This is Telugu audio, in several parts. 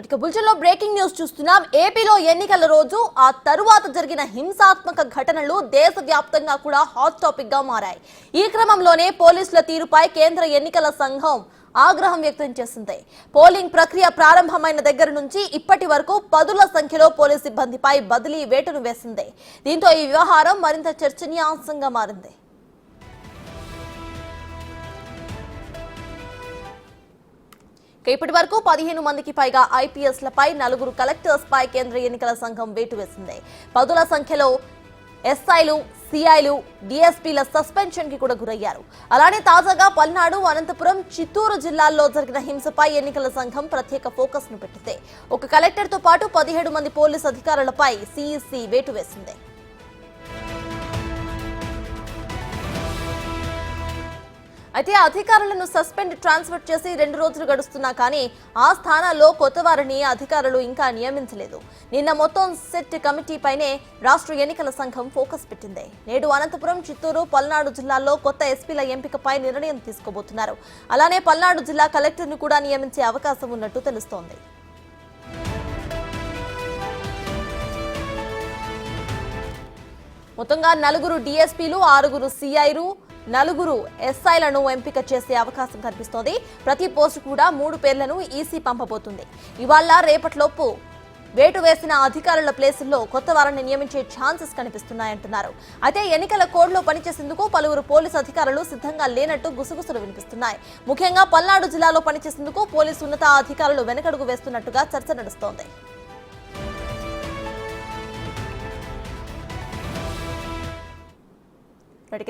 బులెటిన్లో బ్రేకింగ్ న్యూస్ చూస్తున్నాం. ఏపీలో ఎన్నికల రోజు ఆ తరువాత జరిగిన హింసాత్మక ఘటనలు దేశవ్యాప్తంగా కూడా హాట్ టాపిక్ గా మారాయి. ఈ క్రమంలోనే పోలీసుల తీరుపై కేంద్ర ఎన్నికల సంఘం ఆగ్రహం వ్యక్తం చేసింది. పోలింగ్ ప్రక్రియ ప్రారంభమైన దగ్గర నుంచి ఇప్పటి వరకు పదుల సంఖ్యలో పోలీసు సిబ్బందిపై బదిలీ వేటును వేసింది. దీంతో ఈ వ్యవహారం మరింత చర్చనీయాంశంగా మారింది. ఇప్పటి వరకు 15 మందికి పైగా ఐపీఎస్లపై 4 కలెక్టర్స్ పై కేంద్ర ఎన్నికల సంఘం వేటు వేసింది. పదుల సంఖ్యలో ఎస్ఐలు, సిఐలు, డిఎస్పీల సస్పెన్షన్ కి కూడా గురయ్యారు. అలానే తాజాగా పల్నాడు, అనంతపురం, చిత్తూరు జిల్లాల్లో జరిగిన హింసపై ఎన్నికల సంఘం ప్రత్యేక ఫోకస్ ను పెట్టింది. ఒక కలెక్టర్ తో పాటు 17 మంది పోలీసు అధికారులపై సిఈసి వేటు వేసింది. అయితే అధికారులను సస్పెండ్ ట్రాన్స్ఫర్ చేసి 2 రోజులు గడుస్తున్నా కానీ ఆ స్థానాల్లో కొత్త వారిని అధికారులు ఇంకా నియమించలేదు. నిన్న మొత్తం సెట్ కమిటీపైనే రాష్ట్ర ఎన్నికల సంఘం ఫోకస్ పెట్టింది. నేడు అనంతపురం, చిత్తూరు, పల్నాడు జిల్లాల్లో కొత్త ఎస్పీల ఎంపికపై నిర్ణయం తీసుకోబోతున్నారు. అలానే పల్నాడు జిల్లా కలెక్టర్ను కూడా నియమించే అవకాశం ఉన్నట్టు తెలుస్తోంది. మొత్తంగా 4 డిఎస్పీలు, 6 సిఐలు, 4 ఎస్ఐలను ఎంపిక చేసే అవకాశం కనిపిస్తోంది. ప్రతి పోస్టు కూడా 3 పేర్లను ఈసీ పంపబోతుంది. ఇవాళ రేపటిలోపు వేటు వేసిన అధికారుల ప్లేసుల్లో కొత్త వారిని నియమించే ఛాన్సెస్ కనిపిస్తున్నాయంటున్నారు. అయితే ఎన్నికల కోడ్లో పనిచేసేందుకు పలువురు పోలీసు అధికారులు సిద్ధంగా లేనట్టు గుసగుసలు వినిపిస్తున్నాయి. ముఖ్యంగా పల్నాడు జిల్లాలో పనిచేసేందుకు పోలీసు ఉన్నతాధికారులు వెనకడుగు వేస్తున్నట్టుగా చర్చ నడుస్తోంది.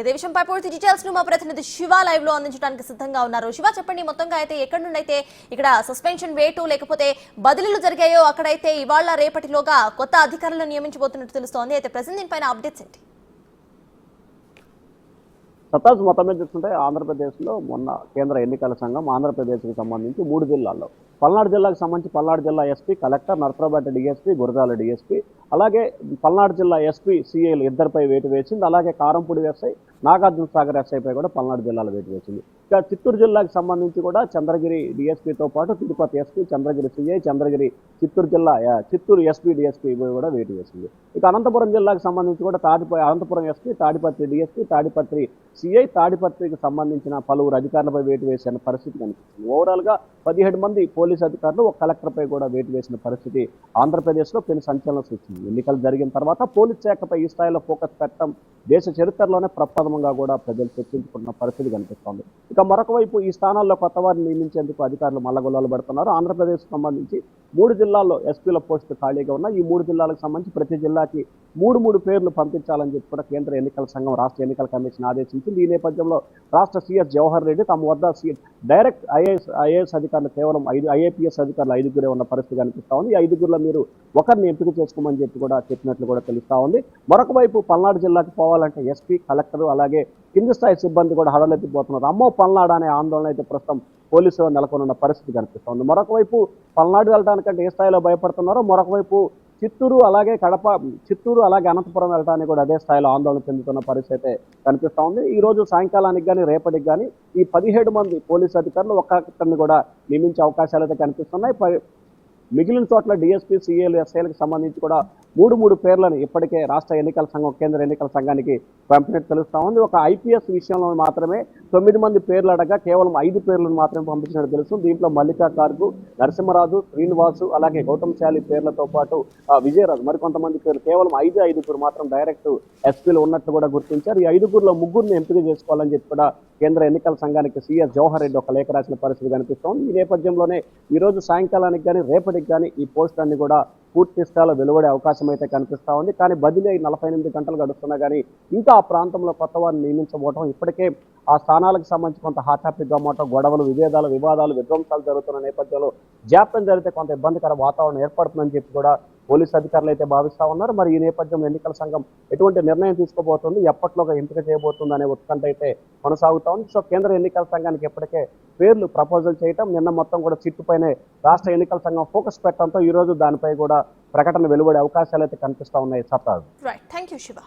ఇదే విషయంపై పూర్తి డీటెయిల్స్ ను మా ప్రతినిధి శివ లైవ్ లో అందించడానికి సిద్ధంగా ఉన్నారు. శివ, చెప్పండి, మొత్తంగా అయితే ఎక్కడి నుండి అయితే ఇక్కడ సస్పెన్షన్ వేటు లేకపోతే బదిలీలు జరిగాయో అక్కడైతే ఇవాళ రేపటిలోగా కొత్త అధికారులను నియమించబోతున్నట్టు తెలుస్తోంది. అయితే ప్రెసెంట్ దీనిపైన అప్డేట్స్ ఏంటి? సతాజ్ మొత్తం మీద చూస్తుంటే ఆంధ్రప్రదేశ్లో మొన్న కేంద్ర ఎన్నికల సంఘం ఆంధ్రప్రదేశ్కి సంబంధించి 3 జిల్లాల్లో పల్నాడు జిల్లాకు సంబంధించి పల్నాడు జిల్లా SP, collector, Narasaraopet DSP, Gurazala DSP, అలాగే పల్నాడు జిల్లా ఎస్పీ, సిఐలు ఇద్దరిపై వేటు వేసింది. అలాగే కారంపూడి ఎస్ఐ, నాగార్జున సాగర్ ఎస్ఐపై కూడా పల్నాడు జిల్లాలో వేటు వేసింది. ఇక చిత్తూరు జిల్లాకు సంబంధించి కూడా చంద్రగిరి డిఎస్పీతో పాటు Tirupati SP, Chandragiri CI, Chandragiri Chittoor SP, DSP కూడా వేటు వేసింది. ఇక అనంతపురం జిల్లాకు సంబంధించి కూడా Anantapuram SP, Tadipatri DSP, Tadipatri CI, తాడిపత్రికి సంబంధించిన పలువురు అధికారులపై వేటు వేసిన పరిస్థితి కనిపిస్తుంది. ఓవరాల్ గా 17 మంది పోలీసు అధికారులు, ఒక కలెక్టర్పై కూడా వేటు వేసిన పరిస్థితి ఆంధ్రప్రదేశ్లో పెను సంచలనం సృష్టించింది. ఎన్నికలు జరిగిన తర్వాత పోలీస్ శాఖపై ఈ స్థాయిలో ఫోకస్ పెట్టడం దేశ చరిత్రలోనే ప్రప్రథమంగా కూడా ప్రజలు చర్చించుకున్న పరిస్థితి కనిపిస్తోంది. ఇక మరొక వైపు ఈ స్థానాల్లో కొత్త వారిని నియమించేందుకు అధికారులు మల్లగొల్లాలు పెడుతున్నారు. ఆంధ్రప్రదేశ్ సంబంధించి 3 జిల్లాల్లో ఎస్పీల పోస్టులు ఖాళీగా ఉన్నాయి. ఈ 3 జిల్లాలకు సంబంధించి ప్రతి జిల్లాకి 3 పేర్లు పంపించాలని చెప్పి కూడా కేంద్ర ఎన్నికల సంఘం రాష్ట్ర ఎన్నికల కమిషన్ ఆదేశించింది. ఈ నేపథ్యంలో రాష్ట్ర సీఎస్ జవహర్ రెడ్డి తమ వద్ద డైరెక్ట్ ఐఏఎస్ అధికారులు కేవలం 5 ఐఏపీఎస్ అధికారులు 5 ఉన్న పరిస్థితి కనిపిస్తా ఉంది. ఈ 5 మీరు ఒకరిని ఎంపిక చేసుకోమని చెప్పి కూడా చెప్పినట్లు కూడా తెలుస్తా ఉంది. మరొక వైపు పల్నాడు జిల్లాకి పోవాలంటే ఎస్పీ, కలెక్టర్, అలాగే కింది స్థాయి సిబ్బంది కూడా హడలెత్తిపోతున్నారు. అమ్మో పల్నాడు అనే ఆందోళన అయితే ప్రస్తుతం పోలీసులు నెలకొన్న పరిస్థితి కనిపిస్తోంది. మరొక వైపు పల్నాడు వెళ్ళడానికంటే ఏ స్థాయిలో భయపడుతున్నారో, మరొక వైపు చిత్తూరు, అలాగే అనంతపురం వెళ్ళడానికి కూడా అదే స్థాయిలో ఆందోళన చెందుతున్న పరిస్థితి కనిపిస్తూ ఉంది. ఈ రోజు సాయంకాలానికి కానీ రేపటికి కానీ ఈ 17 మంది పోలీసు అధికారులు ఒక్కొక్కరిని కూడా నియమించే అవకాశాలు అయితే కనిపిస్తున్నాయి. మిగిలిన చోట్ల డిఎస్పీ, సిఏలు, ఎస్ఐలకు సంబంధించి కూడా 3 పేర్లను ఇప్పటికే రాష్ట్ర ఎన్నికల సంఘం కేంద్ర ఎన్నికల సంఘానికి పంపినట్టు తెలుస్తా ఉంది. ఒక ఐపీఎస్ విషయంలో మాత్రమే 9 మంది పేర్లు అడగా కేవలం 5 పేర్లను మాత్రమే పంపించినట్టు తెలుస్తుంది. దీంట్లో మల్లికా కార్గు, నరసింహరాజు, శ్రీనివాసు, అలాగే గౌతమ్ శాలి పేర్లతో పాటు విజయరాజు, మరికొంతమంది పేర్లు కేవలం 5 మాత్రం డైరెక్ట్ ఎస్పీలు ఉన్నట్టు కూడా గుర్తించారు. ఈ 5 ముగ్గురిని ఎంపిక చేసుకోవాలని చెప్పి కూడా కేంద్ర ఎన్నికల సంఘానికి సీఎస్ జవహర్ రెడ్డి ఒక లేఖ రాసిన పరిస్థితి కనిపిస్తోంది. ఈ నేపథ్యంలోనే ఈ రోజు సాయంకాలానికి కానీ రేపటికి కానీ ఈ పోస్టులన్నీ కూడా పూర్తి స్థాయిలో వెలువడే అవకాశం అయితే కనిపిస్తా ఉంది. కానీ బదిలీ 48 గంటలు గడుస్తున్నా కానీ ఇంకా ఆ ప్రాంతంలో కొత్త వారిని నియమించబోవడం ఇప్పటికే ఆ స్థానాలకు సంబంధించి కొంత హాట్ టాపిక్ గా మాత్రం గొడవలు, వివాదాలు, విధ్వంసాలు జరుగుతున్న నేపథ్యంలో జాప్యం జరిగితే కొంత ఇబ్బందికర వాతావరణం ఏర్పడుతుందని చెప్పి కూడా పోలీసు అధికారులు అయితే భావిస్తా ఉన్నారు. మరి ఈ నేపథ్యంలో ఎన్నికల సంఘం ఎటువంటి నిర్ణయం తీసుకోబోతుంది, ఎప్పట్లోగా ఎంపిక చేయబోతుంది అనే ఉత్కంఠ అయితే కొనసాగుతా ఉంది. సో కేంద్ర ఎన్నికల సంఘానికి ఇప్పటికే పేర్లు ప్రపోజల్ చేయటం, నిన్న మొత్తం కూడా చిట్టుపైనే రాష్ట్ర ఎన్నికల సంఘం ఫోకస్ పెట్టడంతో ఈ రోజు దానిపై కూడా ప్రకటన వెలువడే అవకాశాలు అయితే కనిపిస్తా ఉన్నాయి. సత్తాజ్. Right, thank you Shiva.